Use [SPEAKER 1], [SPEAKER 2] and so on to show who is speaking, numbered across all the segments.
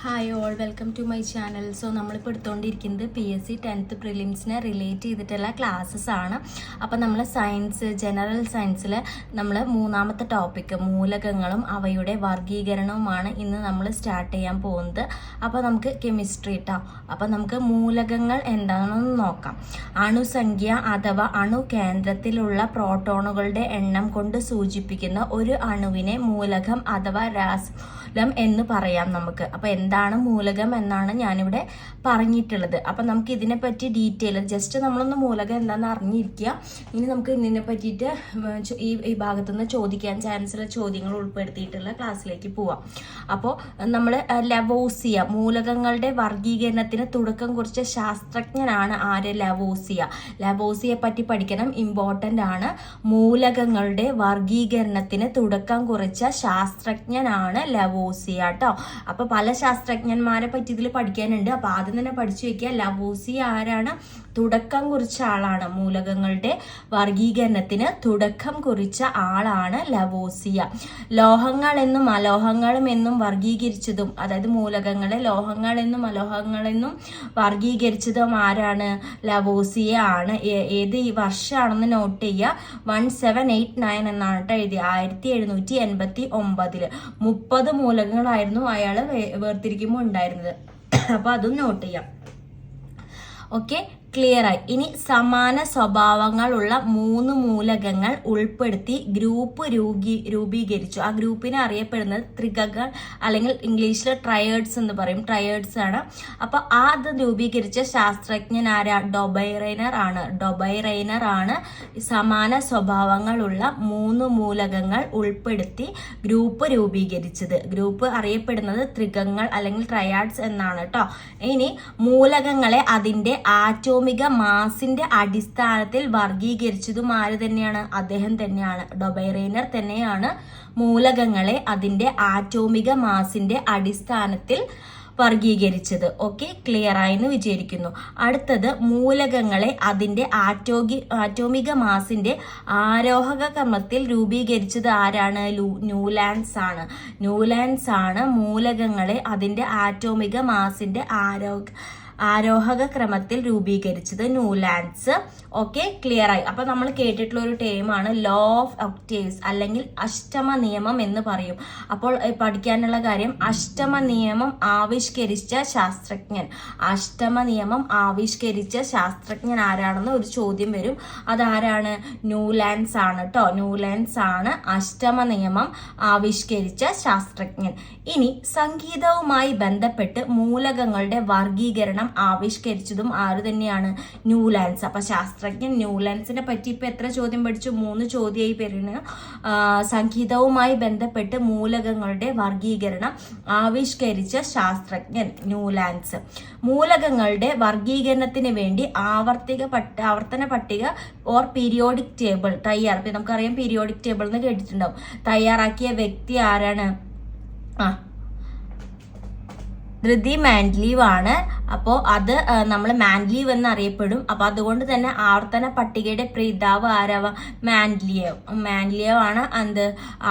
[SPEAKER 1] Hi all, welcome to my channel. So നമ്മളിപ്പോൾ എടുത്തുകൊണ്ടിരിക്കുന്നത് PSC 10th പ്രിലിംസിനെ റിലേറ്റ് ചെയ്തിട്ടുള്ള ക്ലാസ്സസ് ആണ്. അപ്പോൾ നമ്മൾ ജനറൽ സയൻസിൽ നമ്മൾ മൂന്നാമത്തെ ടോപ്പിക്ക് മൂലകങ്ങളും അവയുടെ വർഗീകരണവുമാണ് ഇന്ന് നമ്മൾ സ്റ്റാർട്ട് ചെയ്യാൻ പോകുന്നത്. അപ്പോൾ നമുക്ക് കെമിസ്ട്രി കേട്ടോ. അപ്പോൾ നമുക്ക് മൂലകങ്ങൾ എന്താണെന്ന് നോക്കാം. അണുസംഖ്യ അഥവാ അണുകേന്ദ്രത്തിലുള്ള പ്രോട്ടോണുകളുടെ എണ്ണം കൊണ്ട് സൂചിപ്പിക്കുന്ന ഒരു അണുവിനെ മൂലകം അഥവാ രാസമൂലം എന്ന് പറയാം നമുക്ക്. അപ്പോൾ എന്താണ് മൂലകം എന്നാണ് ഞാനിവിടെ പറഞ്ഞിട്ടുള്ളത്. അപ്പം നമുക്ക് ഇതിനെപ്പറ്റി ഡീറ്റെയിൽ ജസ്റ്റ് നമ്മളൊന്ന് മൂലകം എന്താണെന്ന് അറിഞ്ഞിരിക്കുക. ഇനി നമുക്ക് ഇതിനെ പറ്റിയിട്ട് ഈ ഭാഗത്തുനിന്ന് ചോദിക്കാൻ ചാൻസുള്ള ചോദ്യങ്ങൾ ഉൾപ്പെടുത്തിയിട്ടുള്ള ക്ലാസ്സിലേക്ക് പോവാം. അപ്പോൾ നമ്മൾ ലവോസിയ മൂലകങ്ങളുടെ വർഗീകരണത്തിന് തുടക്കം കുറിച്ച ശാസ്ത്രജ്ഞനാണ് ആര്? ലവോസിയെ പറ്റി പഠിക്കണം, ഇമ്പോർട്ടൻ്റ് ആണ്. മൂലകങ്ങളുടെ വർഗീകരണത്തിന് തുടക്കം കുറിച്ച ശാസ്ത്രജ്ഞനാണ് ലവോസിയ കേട്ടോ. അപ്പോൾ പല ശാസ്ത്രജ്ഞന്മാരെ പറ്റി ഇതിൽ പഠിക്കാനുണ്ട്. അപ്പോൾ ആദ്യം തന്നെ പഠിച്ചു വെക്കുക, ലവോസിയ ആരാണ്? തുടക്കം കുറിച്ച ആളാണ്. മൂലകങ്ങളുടെ വർഗീകരണത്തിന് തുടക്കം കുറിച്ച ആളാണ് ലവോസിയ. ലോഹങ്ങളെന്നും അലോഹങ്ങളും എന്നും വർഗീകരിച്ചതും, അതായത് മൂലകങ്ങളെ ലോഹങ്ങളെന്നും അലോഹങ്ങളെന്നും വർഗീകരിച്ചതും ആരാണ്? ലവോസിയ ആണ്. ഏത് ഈ വർഷമാണെന്ന് നോട്ട് ചെയ്യുക. 1789 എന്നാണ് കേട്ടോ എഴുതി. 1789 30 മൂലകങ്ങളായിരുന്നു അയാൾ വേർതിരിക്കുമ്പോൾ ഉണ്ടായിരുന്നത്. അപ്പോൾ അതും നോട്ട് ചെയ്യാം. ഓക്കെ, ക്ലിയർ ആയി. ഇനി സമാന സ്വഭാവങ്ങളുള്ള 3 മൂലകങ്ങൾ ഉൾപ്പെടുത്തി ഗ്രൂപ്പ് രൂപീകരിച്ചു. ആ ഗ്രൂപ്പിനെ അറിയപ്പെടുന്നത് ത്രികകൾ അല്ലെങ്കിൽ ഇംഗ്ലീഷിൽ ട്രയേഡ്സ് എന്ന് പറയും. ട്രയേഡ്സ് ആണ്. അപ്പൊ അത് രൂപീകരിച്ച ശാസ്ത്രജ്ഞൻ ആരാ? ഡൊബൈറൈനർ ആണ് സമാന സ്വഭാവങ്ങളുള്ള 3 മൂലകങ്ങൾ ഉൾപ്പെടുത്തി ഗ്രൂപ്പ് രൂപീകരിച്ചത്. ഗ്രൂപ്പ് അറിയപ്പെടുന്നത് ത്രികങ്ങൾ അല്ലെങ്കിൽ ട്രയാഡ്സ് എന്നാണ് കേട്ടോ. ഇനി മൂലകങ്ങളെ അതിന്റെ ആറ്റോമിക മാസിന്റെ അടിസ്ഥാനത്തിൽ വർഗീകരിച്ചതും ആര് തന്നെയാണ്? അദ്ദേഹം തന്നെയാണ്, ഡൊബൈറൈനർ തന്നെയാണ് മൂലകങ്ങളെ അതിന്റെ ആറ്റോമിക മാസിന്റെ അടിസ്ഥാനത്തിൽ വർഗീകരിച്ചത്. ഓക്കെ, ക്ലിയർ ആയെന്ന് വിചാരിക്കുന്നു. അടുത്തത് മൂലകങ്ങളെ അതിന്റെ ആറ്റോമിക മാസിന്റെ ആരോഹക ക്രമത്തിൽ രൂപീകരിച്ചത് ആരാണ്? ന്യൂലാൻഡ്സ് ആണ് മൂലകങ്ങളെ അതിന്റെ ആറ്റോമിക മാസിന്റെ ആരോഹക ക്രമത്തിൽ രൂപീകരിച്ചത് ന്യൂലാൻഡ്സ്. ഓക്കെ, ക്ലിയർ ആയി. അപ്പൊ നമ്മൾ കേട്ടിട്ടുള്ള ഒരു ടേമാണ് ലോ ഓഫ് ഒക്ടേവ്സ് അല്ലെങ്കിൽ അഷ്ടമ നിയമം എന്ന് പറയും. അപ്പോൾ പഠിക്കാനുള്ള കാര്യം, അഷ്ടമ നിയമം ആവിഷ്കരിച്ച ശാസ്ത്രജ്ഞൻ ആരാണെന്ന് ഒരു ചോദ്യം വരും. അതാരാണ്? ന്യൂലാൻഡ്സ് ആണ് കേട്ടോ. ന്യൂലാൻഡ്സ് ആണ് അഷ്ടമ നിയമം ആവിഷ്കരിച്ച ശാസ്ത്രജ്ഞൻ. ഇനി സംഗീതവുമായി ബന്ധപ്പെട്ട് മൂലകങ്ങളുടെ വർഗീകരണം ആവിഷ്കരിച്ചതും ആര് തന്നെയാണ്? ന്യൂലാൻഡ്സ്. അപ്പൊ ശാസ്ത്രജ്ഞൻ ന്യൂലാൻഡ്സിനെ പറ്റി ഇപ്പൊ എത്ര ചോദ്യം പഠിച്ചു? 3 ചോദ്യമായി വരുന്നു. സംഗീതവുമായി ബന്ധപ്പെട്ട് മൂലകങ്ങളുടെ വർഗീകരണം ആവിഷ്കരിച്ച ശാസ്ത്രജ്ഞൻ ന്യൂലാൻഡ്സ്. മൂലകങ്ങളുടെ വർഗീകരണത്തിന് വേണ്ടി ആവർത്തന പട്ടിക ഓർ പീരിയോഡിക് ടേബിൾ നമുക്കറിയാം, പീരിയോഡിക് ടേബിൾ എന്ന് കേട്ടിട്ടുണ്ടാവും. തയ്യാറാക്കിയ വ്യക്തി ആരാണ്? ധൃതി മാൻഡ്ലീവ് ആണ്. അപ്പോൾ അത് നമ്മൾ മാൻഡ്ലീവ് എന്നറിയപ്പെടും. അപ്പൊ അതുകൊണ്ട് തന്നെ ആവർത്തന പട്ടികയുടെ പിതാവ് ആരാവാം? മാൻഡ്ലിയേവ് ആണ്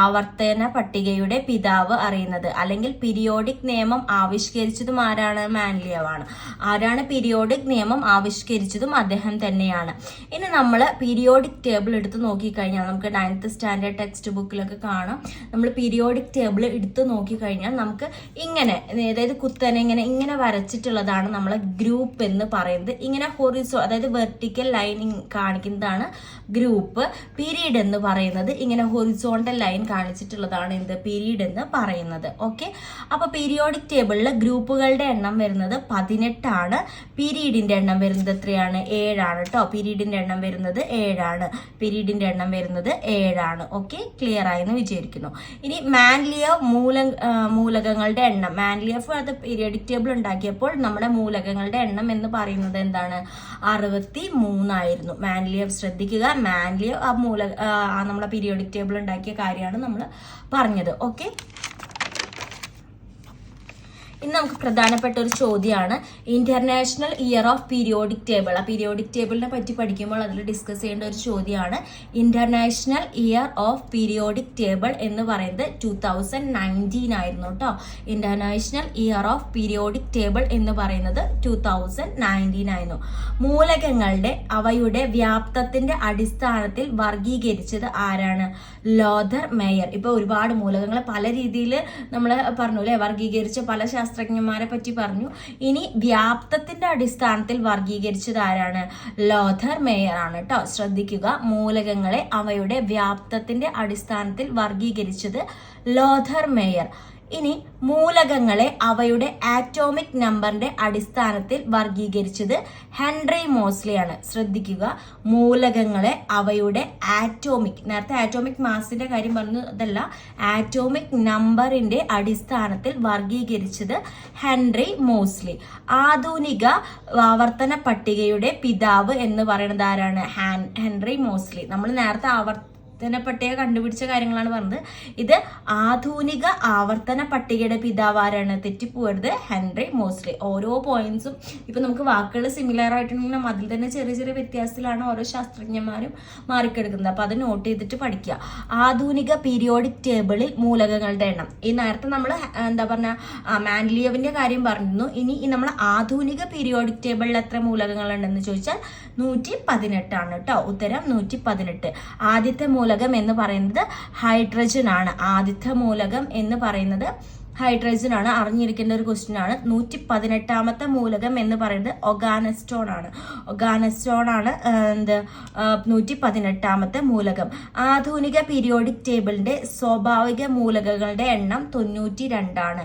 [SPEAKER 1] ആവർത്തന പട്ടികയുടെ പിതാവ് അറിയുന്നത്. അല്ലെങ്കിൽ പീരിയോഡിക് നിയമം ആവിഷ്കരിച്ചതും ആരാണ്? മാൻഡ്ലിയേവ് ആണ്. ആരാണ് പീരിയോഡിക് നിയമം ആവിഷ്കരിച്ചതും? അദ്ദേഹം തന്നെയാണ്. ഇനി നമ്മൾ പീരിയോഡിക് ടേബിൾ എടുത്ത് നോക്കിക്കഴിഞ്ഞാൽ നമുക്ക് 9th സ്റ്റാൻഡേർഡ് ടെക്സ്റ്റ് ബുക്കിലൊക്കെ കാണാം. നമ്മൾ പീരിയോഡിക് ടേബിൾ എടുത്ത് നോക്കിക്കഴിഞ്ഞാൽ നമുക്ക് ഇങ്ങനെ, അതായത് കുത്തനെ ഇങ്ങനെ വരച്ചിട്ടുള്ളതാണ് നമ്മളെ ഗ്രൂപ്പ് എന്ന് പറയുന്നത്. ഇങ്ങനെ അതായത് വെർട്ടിക്കൽ ലൈനിങ് കാണിക്കുന്നതാണ് ഗ്രൂപ്പ്. പീരീഡ് എന്ന് പറയുന്നത് ഇങ്ങനെ ഹൊറിസോണ്ടൽ ലൈൻ കാണിച്ചിട്ടുള്ളതാണ് എന്ത്? പീരീഡ് എന്ന് പറയുന്നത്. ഓക്കെ, അപ്പൊ പീരിയോഡിക് ടേബിളിൽ ഗ്രൂപ്പുകളുടെ എണ്ണം വരുന്നത് 18 ആണ്. പീരീഡിന്റെ എണ്ണം വരുന്നത് എത്രയാണ്? 7 ആണ് കേട്ടോ. പീരീഡിന്റെ എണ്ണം വരുന്നത് 7 ആണ്. ഓക്കെ, ക്ലിയർ ആയെന്ന് വിചാരിക്കുന്നു. ഇനി മാൻഡ്ലിയേവ് മൂലകങ്ങളുടെ എണ്ണം, മാൻഡ്ലിയേവ് അത് പീരിയോഡിക് ടേബിൾ ഉണ്ടാക്കിയപ്പോൾ നമ്മുടെ മൂലകങ്ങളുടെ എണ്ണം എന്ന് പറയുന്നത് എന്താണ്? 63 ആയിരുന്നു. മാൻഡ്ലിയേവ്, ശ്രദ്ധിക്കുക, മാൻഡ്ലിയേവ് നമ്മളെ പീരിയോഡിക് ടേബിൾ ഉണ്ടാക്കിയ കാര്യമാണ് നമ്മൾ പറഞ്ഞത്. ഓക്കെ, ഇനി നമുക്ക് പ്രധാനപ്പെട്ട ഒരു ചോദ്യമാണ് international year of periodic table. ആ പീരിയോഡിക് ടേബിളിനെ പറ്റി പഠിക്കുമ്പോൾ അതിൽ ഡിസ്കസ് ചെയ്യേണ്ട ഒരു ചോദ്യമാണ് international year of periodic table എന്ന് പറയുന്നത് 2019 ആയിരുന്നു കേട്ടോ. International year of periodic table എന്ന് പറയുന്നത് 2019 ആയിരുന്നു. മൂലകങ്ങളുടെ അവയുടെ വ്യാപ്തത്തിന്റെ അടിസ്ഥാനത്തിൽ വർഗീകരിച്ചത് ആരാണ്? ലോഥർ മേയർ. ഇപ്പൊ ഒരുപാട് മൂലകങ്ങളെ പല രീതിയിൽ നമ്മൾ പറഞ്ഞു അല്ലെ, വർഗീകരിച്ച പല ശാസ്ത്രജ്ഞന്മാരെ പറ്റി പറഞ്ഞു. ഇനി വ്യാപ്തത്തിന്റെ അടിസ്ഥാനത്തിൽ വർഗീകരിച്ചത് ആരാണ്? ലോഥർ മേയർ ആണ് കേട്ടോ. ശ്രദ്ധിക്കുക, മൂലകങ്ങളെ അവയുടെ വ്യാപ്തത്തിന്റെ അടിസ്ഥാനത്തിൽ വർഗീകരിച്ചത് ലോഥർ മേയർ. ഇനി മൂലകങ്ങളെ അവയുടെ ആറ്റോമിക് നമ്പറിന്റെ അടിസ്ഥാനത്തിൽ വർഗീകരിച്ചത് ഹെൻറി മോസ്ലി ആണ്. ശ്രദ്ധിക്കുക, മൂലകങ്ങളെ അവയുടെ ആറ്റോമിക്, നേരത്തെ ആറ്റോമിക് മാസിന്റെ കാര്യം പറഞ്ഞു, അതല്ല, ആറ്റോമിക് നമ്പറിന്റെ അടിസ്ഥാനത്തിൽ വർഗീകരിച്ചത് ഹെൻറി മോസ്ലി. ആധുനിക ആവർത്തന പട്ടികയുടെ പിതാവ് എന്ന് പറയുന്നത് ആരാണ്? Henry Moseley. നമ്മൾ നേരത്തെ ആവർത്തന പട്ടിക കണ്ടുപിടിച്ച കാര്യങ്ങളാണ് പറഞ്ഞത്. ഇത് ആധുനിക ആവർത്തന പട്ടികയുടെ പിതാവ് ആരാണ്? തെറ്റിപ്പോരുത്, ഹെൻറി മോസ്ലി. ഓരോ പോയിന്റ്സും ഇപ്പൊ നമുക്ക് വാക്കുകൾ സിമിലർ ആയിട്ടുണ്ടെങ്കിലും അതിൽ തന്നെ ചെറിയ ചെറിയ വ്യത്യാസത്തിലാണ് ഓരോ ശാസ്ത്രജ്ഞന്മാരും മാറിക്കെടുക്കുന്നത്. അപ്പൊ അത് നോട്ട് ചെയ്തിട്ട് പഠിക്കുക. ആധുനിക പീരിയോഡിക് ടേബിളിൽ മൂലകങ്ങളുടെ എണ്ണം, ഈ നേരത്തെ നമ്മൾ എന്താ പറഞ്ഞ മാൻലിയോവിന്റെ കാര്യം പറഞ്ഞിരുന്നു. ഇനി നമ്മൾ ആധുനിക പീരിയോഡിക് ടേബിളിൽ എത്ര മൂലകങ്ങൾ ഉണ്ടെന്ന് ചോദിച്ചാൽ 118 ആണ് കേട്ടോ. ഉത്തരം 118. ആദ്യത്തെ മൂലകം എന്ന് പറയുന്നത് ഹൈഡ്രജൻ ആണ്. ആദ്യത്തെ മൂലകം എന്ന് പറയുന്നത് ഹൈഡ്രജൻ ആണ്. അറിഞ്ഞിരിക്കേണ്ട ഒരു ക്വസ്റ്റ്യൻ ആണ്. 118ാമത്തെ മൂലകം എന്ന് പറയുന്നത് ഒഗാനസ്റ്റോൺ ആണ്. ഒഗാനസ്റ്റോൺ ആണ് 118ാമത്തെ മൂലകം. ആധുനിക പീരിയോഡിക് ടേബിളിന്റെ സ്വാഭാവിക മൂലകങ്ങളുടെ എണ്ണം 92 ആണ്.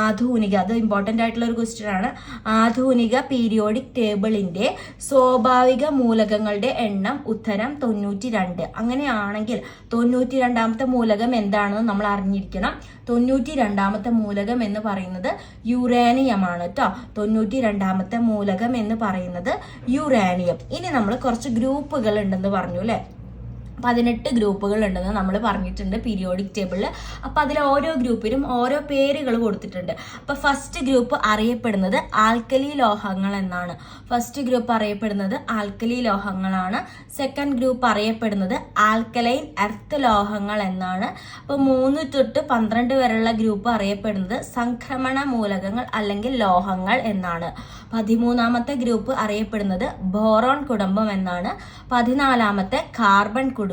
[SPEAKER 1] ആധുനിക, അത് ഇമ്പോർട്ടന്റ് ആയിട്ടുള്ള ഒരു ക്വസ്റ്റ്യൻ ആണ്. ആധുനിക പീരിയോഡിക് ടേബിളിന്റെ സ്വാഭാവിക മൂലകങ്ങളുടെ എണ്ണം ഉത്തരം 92. അങ്ങനെയാണെങ്കിൽ 92ാമത്തെ മൂലകം എന്താണെന്ന് നമ്മൾ അറിഞ്ഞിരിക്കണം. 92ാമത്തെ മൂലകം എന്ന് പറയുന്നത് യുറേനിയം ആണ് കേട്ടോ. 92ാമത്തെ മൂലകം എന്ന് പറയുന്നത് യുറേനിയം. ഇനി നമ്മൾ കുറച്ച് ഗ്രൂപ്പുകൾ ഉണ്ടെന്ന് പറഞ്ഞു അല്ലെ, 18 ഗ്രൂപ്പുകൾ ഉണ്ടെന്ന് നമ്മൾ പറഞ്ഞിട്ടുണ്ട് പീരിയോഡിക് ടേബിളിൽ. അപ്പൊ അതിൽ ഓരോ ഗ്രൂപ്പിനും ഓരോ പേരുകൾ കൊടുത്തിട്ടുണ്ട്. അപ്പൊ ഫസ്റ്റ് ഗ്രൂപ്പ് അറിയപ്പെടുന്നത് ആൽക്കലി ലോഹങ്ങൾ എന്നാണ്. ഫസ്റ്റ് ഗ്രൂപ്പ് അറിയപ്പെടുന്നത് ആൽക്കലി ലോഹങ്ങളാണ്. സെക്കൻഡ് ഗ്രൂപ്പ് അറിയപ്പെടുന്നത് ആൽക്കലൈൻ എർത്ത് ലോഹങ്ങൾ എന്നാണ്. അപ്പൊ 3 തൊട്ട് 12 വരെയുള്ള ഗ്രൂപ്പ് അറിയപ്പെടുന്നത് സംക്രമണ മൂലകങ്ങൾ അല്ലെങ്കിൽ ലോഹങ്ങൾ എന്നാണ്. 13ാമത്തെ ഗ്രൂപ്പ് അറിയപ്പെടുന്നത് ബോറോൺ കുടുംബം എന്നാണ്. 14ാമത്തെ കാർബൺ കുടുംബം,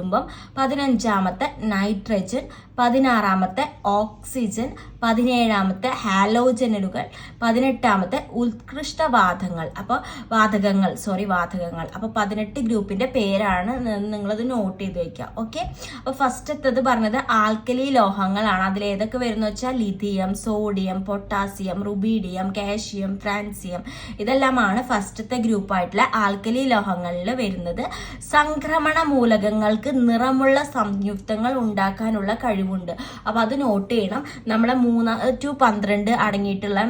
[SPEAKER 1] 15ാമത്തെ നൈട്രജൻ, 16ാമത്തെ ഓക്സിജൻ, 17ാമത്തെ ഹാലോജനുകൾ, 18ാമത്തെ ഉത്കൃഷ്ടവാതകങ്ങൾ. അപ്പോൾ വാതകങ്ങൾ. അപ്പോൾ 18 ഗ്രൂപ്പിന്റെ പേരാണ്, നിങ്ങളത് നോട്ട് ചെയ്ത് വെക്കുക. ഓക്കെ. അപ്പോൾ ഫസ്റ്റത്തത് പറഞ്ഞത് ആൽക്കലി ലോഹങ്ങളാണ്. അതിൽ ഏതൊക്കെ വരുന്ന വെച്ചാൽ lithium, sodium, potassium, rubidium, calcium, francium, ഇതെല്ലാമാണ് ഫസ്റ്റത്തെ ഗ്രൂപ്പായിട്ടുള്ള ആൽക്കലി ലോഹങ്ങളിൽ വരുന്നത്. സംക്രമണ മൂലകങ്ങൾക്ക് നിറമുള്ള സംയുക്തങ്ങൾ ഉണ്ടാക്കാനുള്ള കഴിവുണ്ട്. അപ്പൊ അത് നോട്ട് ചെയ്യണം. നമ്മളെ 3 to 12 അടങ്ങിയിട്ടുള്ള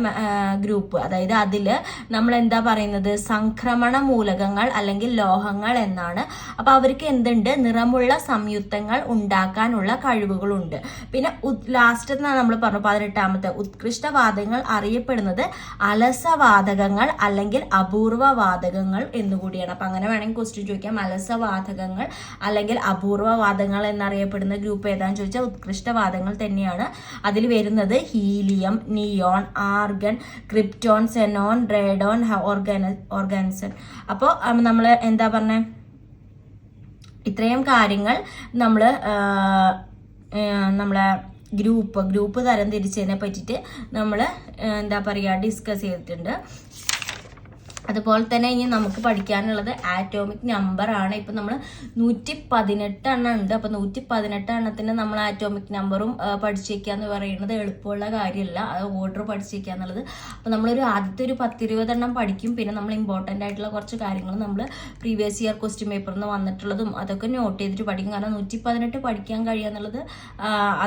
[SPEAKER 1] ഗ്രൂപ്പ്, അതായത് അതില് നമ്മൾ എന്താ പറയുന്നത്, സംക്രമണ മൂലകങ്ങൾ അല്ലെങ്കിൽ ലോഹങ്ങൾ എന്നാണ്. അപ്പൊ അവർക്ക് എന്തുണ്ട്? നിറമുള്ള സംയുക്തങ്ങൾ ഉണ്ടാക്കാനുള്ള കഴിവുകളുണ്ട്. പിന്നെ ലാസ്റ്റ് നമ്മൾ പറഞ്ഞു 18ാമത്തെ ഉത്കൃഷ്ടവാതകങ്ങൾ അറിയപ്പെടുന്നത് അലസവാതകങ്ങൾ അല്ലെങ്കിൽ അപൂർവവാതകങ്ങൾ എന്നുകൂടിയാണ്. അപ്പൊ അങ്ങനെ വേണമെങ്കിൽ ക്വസ്റ്റ്യൻ ചോദിക്കാം. അലസവാതകങ്ങൾ അല്ലെങ്കിൽ അപൂർവവാതകങ്ങൾ എന്നറിയപ്പെടുന്ന ഗ്രൂപ്പ് ഏതാണെന്ന് ചോദിച്ചാൽ ഉത്കൃഷ്ടവാതങ്ങൾ തന്നെയാണ്. അതിൽ വരുന്നത് helium, neon, argon, krypton, xenon, radon, oganesson. അപ്പോൾ നമ്മൾ എന്താ പറഞ്ഞ ഇത്രയും കാര്യങ്ങൾ നമ്മളെ ഗ്രൂപ്പ് തരം തിരിച്ചതിനെ പറ്റിയിട്ട് നമ്മൾ എന്താ പറയുക ഡിസ്കസ് ചെയ്തിട്ടുണ്ട്. അതുപോലെ തന്നെ ഇനി നമുക്ക് പഠിക്കാനുള്ളത് ആറ്റോമിക് നമ്പർ ആണ്. ഇപ്പൊ നമ്മൾ 118 എണ്ണം ഉണ്ട്. അപ്പൊ 118 എണ്ണത്തിന് നമ്മൾ ആറ്റോമിക് നമ്പറും പഠിച്ചേക്കുക എന്ന് പറയുന്നത് എളുപ്പമുള്ള കാര്യമല്ല. ഓർഡർ പഠിച്ചേക്കുക എന്നുള്ളത്. അപ്പൊ നമ്മളൊരു ആദ്യത്തെ ഒരു 10-20 എണ്ണം പഠിക്കും. പിന്നെ നമ്മൾ ഇമ്പോർട്ടൻ്റ് ആയിട്ടുള്ള കുറച്ച് കാര്യങ്ങൾ നമ്മൾ പ്രീവിയസ് ഇയർ ക്വസ്റ്റ്യൻ പേപ്പറിൽ നിന്ന് വന്നിട്ടുള്ളതും അതൊക്കെ നോട്ട് ചെയ്തിട്ട് പഠിക്കും. കാരണം 118 പഠിക്കാൻ കഴിയുക എന്നുള്ളത്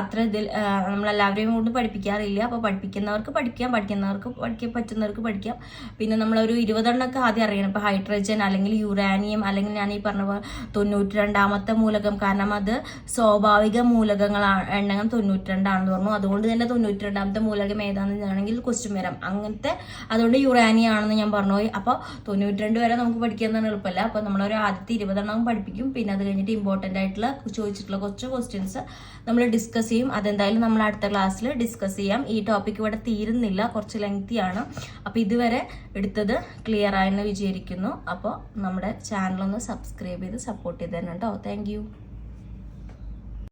[SPEAKER 1] അത്ര ഇതിൽ നമ്മളെല്ലാവരെയും കൊണ്ട് പഠിപ്പിക്കാറില്ല. അപ്പൊ പഠിപ്പിക്കുന്നവർക്ക് പഠിക്കാം, പഠിക്കുന്നവർക്ക് പഠിക്കാൻ പറ്റുന്നവർക്ക് പഠിക്കാം. പിന്നെ നമ്മളൊരു 20 20 ആദ്യം അറിയണം. ഇപ്പൊ ഹൈഡ്രജൻ അല്ലെങ്കിൽ യുറാനിയം അല്ലെങ്കിൽ ഞാൻ ഈ പറഞ്ഞ പോലെ 92ാമത്തെ മൂലകം, കാരണം അത് സ്വാഭാവിക മൂലകങ്ങളാണ്, എണ്ണം 92 പറഞ്ഞു. അതുകൊണ്ട് തന്നെ 92ാമത്തെ മൂലകം ഏതാണെന്നാണെങ്കിൽ ക്വസ്റ്റ്യൻ വരാം അങ്ങനത്തെ. അതുകൊണ്ട് യുറാനിയം ആണെന്ന് ഞാൻ പറഞ്ഞു. അപ്പോൾ 92 വരെ നമുക്ക് പഠിക്കാൻ എളുപ്പമല്ല. അപ്പൊ നമ്മളൊരു ആദ്യത്തെ 20 പഠിപ്പിക്കും. പിന്നെ അത് കഴിഞ്ഞിട്ട് ഇമ്പോർട്ടന്റ് ആയിട്ടുള്ള ചോദിച്ചിട്ടുള്ള കുറച്ച് ക്വസ്റ്റ്യൻസ് നമ്മൾ ഡിസ്കസ് ചെയ്യും. അതെന്തായാലും നമ്മൾ അടുത്ത ക്ലാസ്സിൽ ഡിസ്കസ് ചെയ്യാം. ഈ ടോപ്പിക് ഇവിടെ തീരുന്നില്ല, കുറച്ച് ലെങ്തി ആണ്. അപ്പോൾ ഇതുവരെ എടുത്തത് ക്ലിയർ ആയെന്ന് വിചാരിക്കുന്നു. അപ്പോൾ നമ്മുടെ ചാനൽ ഒന്ന് സബ്സ്ക്രൈബ് ചെയ്ത് സപ്പോർട്ട് ചെയ്ത് തന്നെ കേട്ടോ. Thank you.